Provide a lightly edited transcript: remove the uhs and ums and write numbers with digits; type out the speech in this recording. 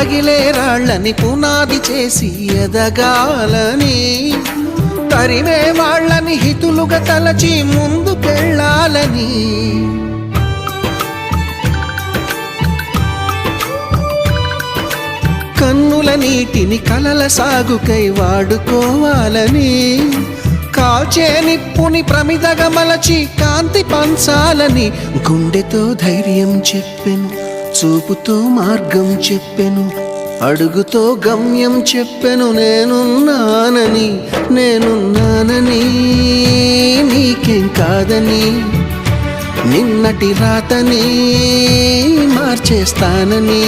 పగిలే రాళ్ళని పునాది చేసి ఎదగాలని, తరిమే వాళ్ళని హితులుగా తలచి ముందుకెళ్ళాలని, కన్నుల నీటిని కలల సాగుకై వాడుకోవాలని, కాల్చే నిప్పుని ప్రమిదగా మలచి కాంతి పంచాలని, గుండెతో ధైర్యం చెప్పెను, చూపుతో మార్గం చెప్పెను, అడుగుతో గమ్యం చెప్పెను. నేనున్నానని, నేనున్నానని, నీకేం కాదని, నిన్నటి రాతని మార్చేస్తానని.